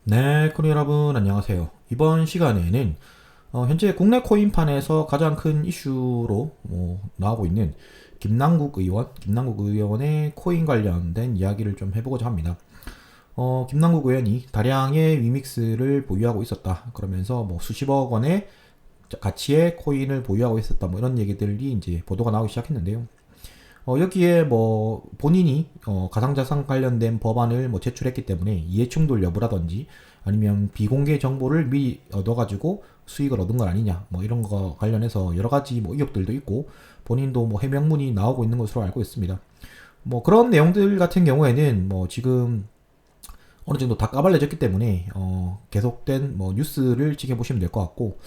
네, 코인 여러분 안녕하세요. 이번 시간에는 현재 국내 코인판에서 가장 큰 이슈로 나오고 있는 김남국 의원의 코인 관련된 이야기를 좀 해보고자 합니다. 김남국 의원이 다량의 위믹스를 보유하고 있었다. 그러면서 뭐 수십억 원의 가치의 코인을 보유하고 있었다. 뭐 이런 얘기들이 이제 보도가 나오기 시작했는데요. 여기에 뭐 본인이 가상자산 관련된 법안을 뭐 제출했기 때문에 이해충돌 여부라든지 아니면 비공개 정보를 미리 얻어가지고 수익을 얻은 건 아니냐 뭐 이런 거 관련해서 여러 가지 뭐 의혹들도 있고 본인도 뭐 해명문이 나오고 있는 것으로 알고 있습니다. 뭐 그런 내용들 같은 경우에는 뭐 지금 어느 정도 다 까발려졌기 때문에 계속된 뭐 뉴스를 지켜보시면 될 것 같고,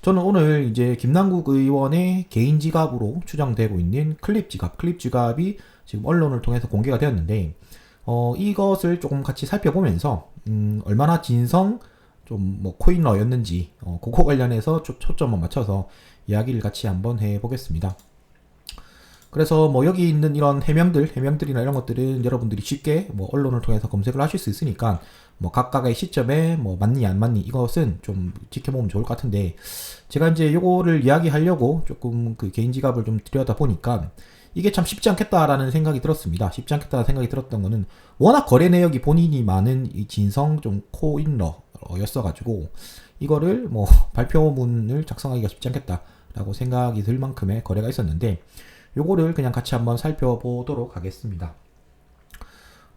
저는 오늘 이제 김남국 의원의 개인 지갑으로 추정되고 있는 클립 지갑이 지금 언론을 통해서 공개가 되었는데, 이것을 조금 같이 살펴보면서 얼마나 진성 좀 뭐 코인러였는지 그거 관련해서 초점을 맞춰서 이야기를 같이 한번 해보겠습니다. 그래서 뭐 여기 있는 이런 해명들이나 이런 것들은 여러분들이 쉽게 뭐 언론을 통해서 검색을 하실 수 있으니까 뭐 각각의 시점에 뭐 맞니 안 맞니 이것은 좀 지켜보면 좋을 것 같은데, 제가 이제 요거를 이야기하려고 조금 그 개인 지갑을 좀 들여다 보니까 이게 참 쉽지 않겠다라는 생각이 들었습니다. 쉽지 않겠다는 생각이 들었던 거는 워낙 거래 내역이 본인이 많은 이 진성 좀 코인러였어가지고 이거를 뭐 발표문을 작성하기가 쉽지 않겠다라고 생각이 들 만큼의 거래가 있었는데, 요거를 그냥 같이 한번 살펴보도록 하겠습니다.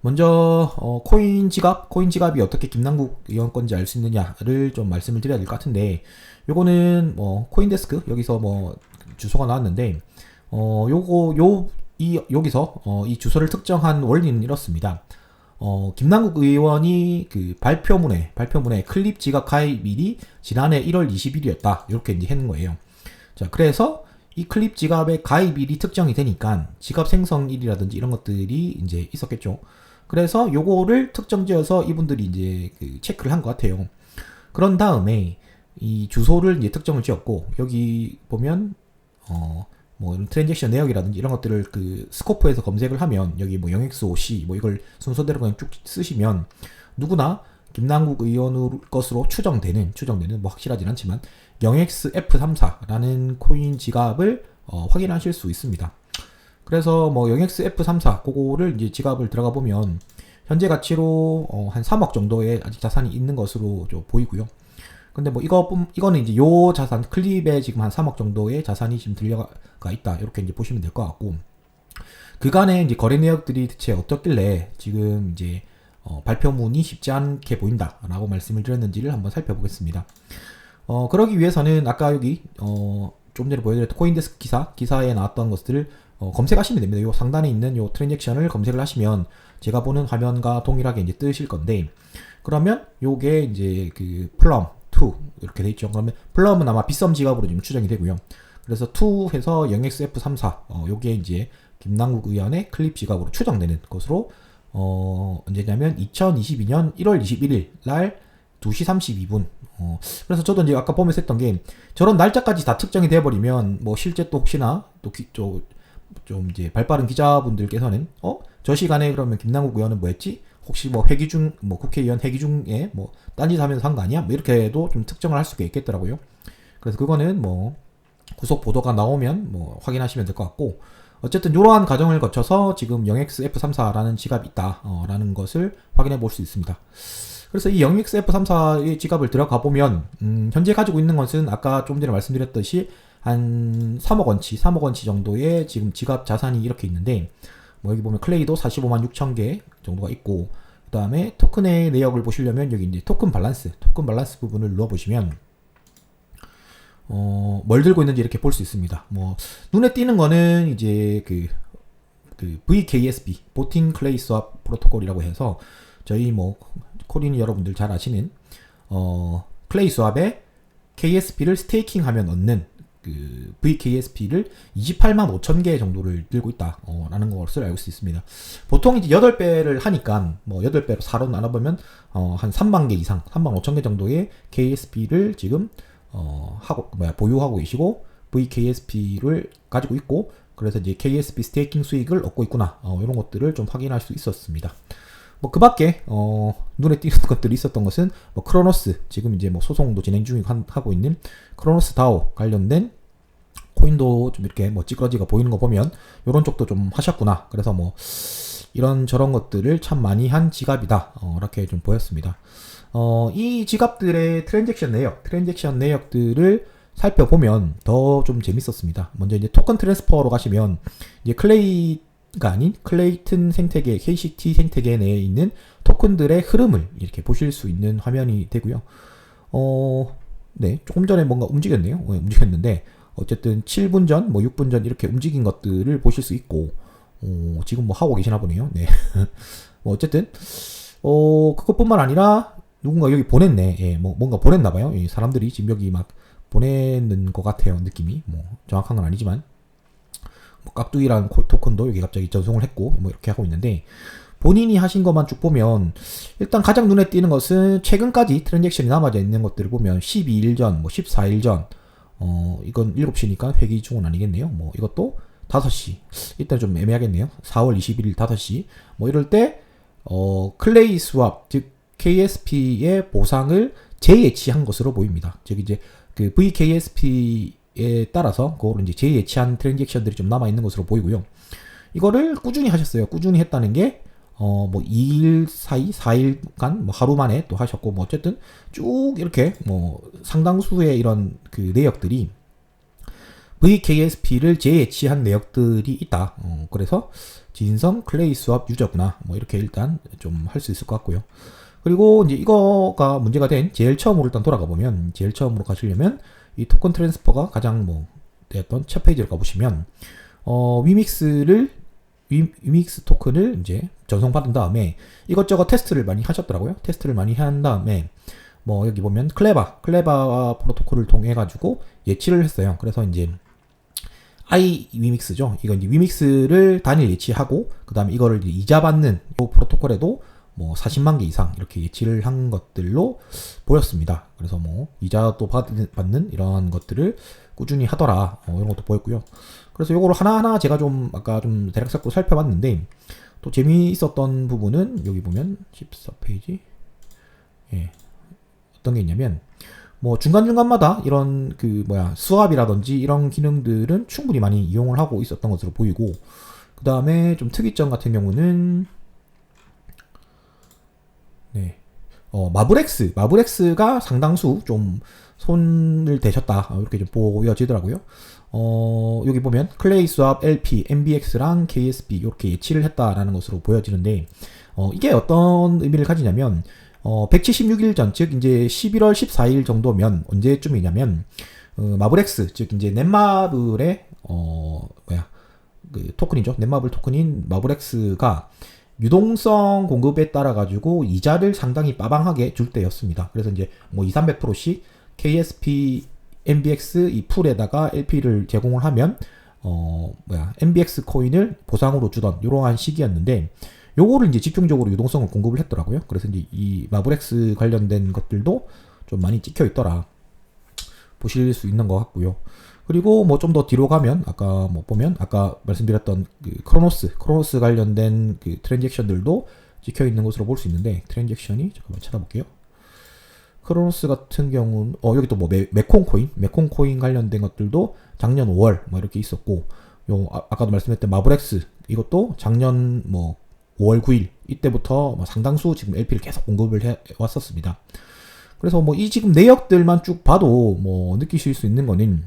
먼저 코인 지갑이 어떻게 김남국 의원 건지 알 수 있느냐를 좀 말씀을 드려야 될 것 같은데, 요거는 뭐 코인데스크 여기서 뭐 주소가 나왔는데 여기서 이 주소를 특정한 원리는 이렇습니다. 김남국 의원이 그 발표문에 클립 지갑 가입일이 지난해 1월 20일이었다 이렇게 이제 하는 거예요. 자, 그래서 이 클립 지갑의 가입일이 특정이 되니까 지갑 생성일이라든지 이런 것들이 이제 있었겠죠. 그래서 요거를 특정지어서 이분들이 이제 그 체크를 한 것 같아요. 그런 다음에 이 주소를 이제 특정을 지었고, 여기 보면 뭐 트랜잭션 내역이라든지 이런 것들을 그 스코프에서 검색을 하면 여기 뭐 0x5c 뭐 이걸 순서대로 그냥 쭉 쓰시면 누구나 김남국 의원 것으로 추정되는 뭐 확실하진 않지만 0xF34라는 코인 지갑을 확인하실 수 있습니다. 그래서 뭐 0xF34 그거를 이제 지갑을 들어가 보면 현재 가치로 한 3억 정도의 아직 자산이 있는 것으로 좀 보이고요. 근데 뭐 이거는 이제 요 자산 클립에 지금 한 3억 정도의 자산이 지금 들려가 있다 이렇게 이제 보시면 될 것 같고, 그간의 이제 거래 내역들이 대체 어떻길래 지금 이제 발표문이 쉽지 않게 보인다라고 말씀을 드렸는지를 한번 살펴보겠습니다. 그러기 위해서는 아까 여기 좀 전에 보여드렸던 코인데스크 기사에 나왔던 것들을 검색하시면 됩니다. 요 상단에 있는 요 트랜잭션을 검색을 하시면 제가 보는 화면과 동일하게 이제 뜨실 건데, 그러면 요게 이제 그 플럼 2 이렇게 돼 있죠. 그러면 플럼은 아마 빗썸 지갑으로 지금 추정이 되고요. 그래서 2 해서 0xF34 요게 이제 김남국 의원의 클립 지갑으로 추정되는 것으로 언제냐면 2022년 1월 21일 날 2시 32분. 그래서 저도 이제 아까 보면서 했던 게, 저런 날짜까지 다 특정이 돼버리면 뭐 실제 또 혹시나 또 좀 이제 발빠른 기자분들께서는 저 시간에 그러면 김남국 의원은 뭐 했지? 혹시 뭐 회기 중 뭐 국회의원 회기 중에 뭐 딴짓 하면서 한 거 아니야? 뭐 이렇게도 좀 특정을 할 수가 있겠더라고요. 그래서 그거는 뭐 구속 보도가 나오면 뭐 확인하시면 될 것 같고, 어쨌든 이러한 과정을 거쳐서 지금 0xF34라는 지갑이 있다 라는 것을 확인해 볼 수 있습니다. 그래서 이 0xF34의 지갑을 들어가 보면 현재 가지고 있는 것은 아까 좀 전에 말씀드렸듯이 한 3억 원치 정도의 지금 지갑 자산이 이렇게 있는데, 뭐 여기 보면 클레이도 45만 6천 개 정도가 있고, 그 다음에 토큰의 내역을 보시려면 여기 이제 토큰 발란스 부분을 눌러보시면 뭘 들고 있는지 이렇게 볼 수 있습니다. 뭐 눈에 띄는 거는 이제 그 VKSP 보팅 클레이 스왑 프로토콜이라고 해서 저희 뭐 코린 여러분들 잘 아시는 클레이 스왑에 KSP를 스테이킹하면 얻는 그 VKSP를 28만 5천 개 정도를 들고 있다 라는 것을 알 수 있습니다. 보통 이제 8배를 하니까 뭐 8배로 4로 나눠보면 한 3만 개 이상 3만 5천 개 정도의 KSP를 지금 보유하고 계시고 VKSP를 가지고 있고, 그래서 이제 KSP 스테이킹 수익을 얻고 있구나 이런 것들을 좀 확인할 수 있었습니다. 뭐 그 밖에 눈에 띄는 것들이 있었던 것은 뭐 크로노스, 지금 이제 뭐 소송도 진행 하고 있는 크로노스 다오 관련된 코인도 좀 이렇게 뭐 찌그러지가 보이는 거 보면 요런 쪽도 좀 하셨구나. 그래서 뭐 이런 저런 것들을 참 많이 한 지갑이다. 이렇게 좀 보였습니다. 이 지갑들의 트랜잭션 내역들을 살펴보면 더 좀 재밌었습니다. 먼저 이제 토큰 트랜스퍼로 가시면 이제 클레이가 아닌 클레이튼 생태계, KCT 생태계 내에 있는 토큰들의 흐름을 이렇게 보실 수 있는 화면이 되고요. 네, 조금 전에 뭔가 움직였네요. 움직였는데 어쨌든 7분 전, 뭐 6분 전 이렇게 움직인 것들을 보실 수 있고, 지금 뭐 하고 계시나 보네요. 네. 뭐 어쨌든 그것뿐만 아니라 누군가 여기 보냈네. 예, 뭐 뭔가 보냈나봐요. 사람들이 지금 여기 막 보내는 것 같아요. 느낌이 뭐 정확한 건 아니지만, 뭐 깍두기라는 토큰도 여기 갑자기 전송을 했고, 뭐 이렇게 하고 있는데, 본인이 하신 것만 쭉 보면 일단 가장 눈에 띄는 것은 최근까지 트랜잭션이 남아져 있는 것들을 보면 12일 전, 뭐 14일 전, 이건 7시니까 회기 중은 아니겠네요. 뭐 이것도 5시. 일단 좀 애매하겠네요. 4월 21일 5시. 뭐 이럴 때 클레이 스왑, 즉 KSP의 보상을 재예치한 것으로 보입니다. 즉 이제 그 VKSP에 따라서 그거를 이제 재예치한 트랜잭션들이 좀 남아 있는 것으로 보이고요. 이거를 꾸준히 하셨어요. 꾸준히 했다는 게 뭐 2일 사이, 4일간 뭐 하루 만에 또 하셨고, 뭐 어쨌든 쭉 이렇게 뭐 상당수의 이런 그 내역들이 VKSP를 재예치한 내역들이 있다. 그래서 진성 클레이 스왑 유저구나. 뭐 이렇게 일단 좀 할 수 있을 것 같고요. 그리고 이제 이거가 문제가 된 제일 처음으로 일단 돌아가 보면, 제일 처음으로 가시려면 이 토큰 트랜스퍼가 가장 뭐 되었던 첫 페이지를 가보시면 위믹스 토큰을 이제 전송받은 다음에 이것저것 테스트를 많이 하셨더라고요. 테스트를 많이 한 다음에 뭐 여기 보면 클레바 프로토콜을 통해 가지고 예치를 했어요. 그래서 이제 위믹스죠. 이건 이제 위믹스를 단일 예치하고, 그 다음에 이거를 이제 이자 받는 이 프로토콜에도 뭐 40만 개 이상 이렇게 예치를 한 것들로 보였습니다. 그래서 뭐 이자도 받는 이런 것들을 꾸준히 하더라. 이런 것도 보였고요. 그래서 요거를 하나하나 제가 좀 아까 좀 대략 잡고 살펴봤는데, 또 재미있었던 부분은 여기 보면 14페이지. 예. 어떤 게 있냐면, 뭐 중간중간마다 이런 그 스왑이라든지 이런 기능들은 충분히 많이 이용을 하고 있었던 것으로 보이고, 그 다음에 좀 특이점 같은 경우는 네. 마블엑스가 상당수 좀 손을 대셨다. 이렇게 좀 보여지더라고요. 여기 보면 클레이 스왑, LP, MBX랑 KSP 이렇게 예치를 했다라는 것으로 보여지는데, 이게 어떤 의미를 가지냐면, 176일 전, 즉 이제 11월 14일 정도면 언제쯤이냐면, 마블엑스, 즉 이제 넷마블의 그 토큰이죠. 넷마블 토큰인 마블엑스가 유동성 공급에 따라 가지고 이자를 상당히 빠방하게 줄 때였습니다. 그래서 이제 뭐 200~300%씩 KSP, MBX 이 풀에다가 LP를 제공을 하면 MBX 코인을 보상으로 주던 이러한 시기였는데, 요거를 이제 집중적으로 유동성을 공급을 했더라고요. 그래서 이제 이 마블엑스 관련된 것들도 좀 많이 찍혀 있더라. 보실 수 있는 것 같고요. 그리고 뭐 좀 더 뒤로 가면 아까 뭐 보면 아까 말씀드렸던 그 크로노스 관련된 그 트랜잭션들도 찍혀 있는 것으로 볼 수 있는데, 트랜잭션이 잠깐만 찾아볼게요. 크로노스 같은 경우는 여기 또 뭐 메콩코인 관련된 것들도 작년 5월 뭐 이렇게 있었고, 아까도 말씀했던 마블엑스 이것도 작년 뭐 5월 9일 이때부터 뭐 상당수 지금 LP를 계속 공급을 해 왔었습니다. 그래서 뭐 이 지금 내역들만 쭉 봐도 뭐 느끼실 수 있는 거는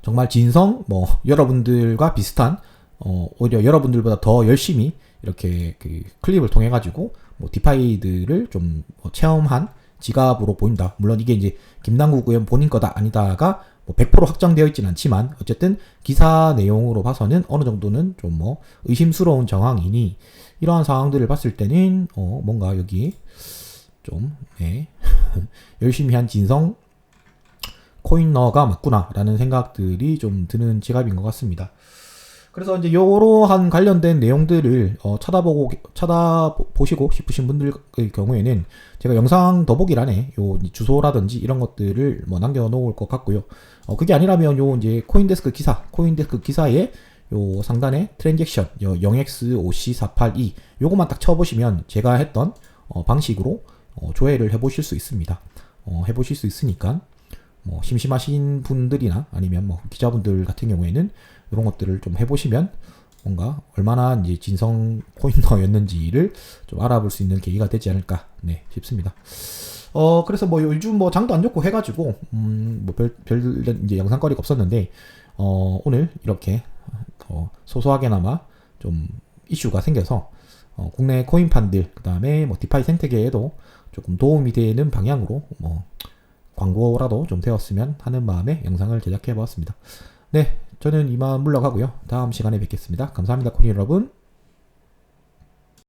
정말 진성 뭐 여러분들과 비슷한 오히려 여러분들보다 더 열심히 이렇게 그 클립을 통해 가지고 뭐 디파이들을 좀 체험한 지갑으로 보인다. 물론 이게 이제 김남국 의원 본인 거다 아니다가 뭐 100% 확정되어 있지는 않지만, 어쨌든 기사 내용으로 봐서는 어느 정도는 좀 뭐 의심스러운 정황이니, 이러한 상황들을 봤을 때는 뭔가 여기 좀 열심히 한 진성 코인너가 맞구나라는 생각들이 좀 드는 지갑인 것 같습니다. 그래서 이제 요러한 관련된 내용들을 찾아보시고 싶으신 분들의 경우에는 제가 영상 더보기란에 요 주소라든지 이런 것들을 뭐 남겨놓을 것 같고요. 그게 아니라면 요 이제 코인데스크 기사에 요 상단에 트랜잭션 0x5c482 요것만 딱 쳐보시면 제가 했던 방식으로 조회를 해보실 수 있습니다. 해보실 수 있으니까 뭐 심심하신 분들이나 아니면 뭐 기자분들 같은 경우에는 이런 것들을 좀 해보시면 뭔가 얼마나 이제 진성 코인러였는지를 좀 알아볼 수 있는 계기가 되지 않을까 싶습니다. 그래서 뭐 요즘 뭐 장도 안 좋고 해가지고 뭐 별 이제 영상거리가 없었는데 오늘 이렇게 소소하게나마 좀 이슈가 생겨서 국내 코인판들 그다음에 뭐 디파이 생태계에도 조금 도움이 되는 방향으로 뭐 광고라도 좀 되었으면 하는 마음에 영상을 제작해 보았습니다. 네, 저는 이만 물러가고요. 다음 시간에 뵙겠습니다. 감사합니다, 코인 여러분.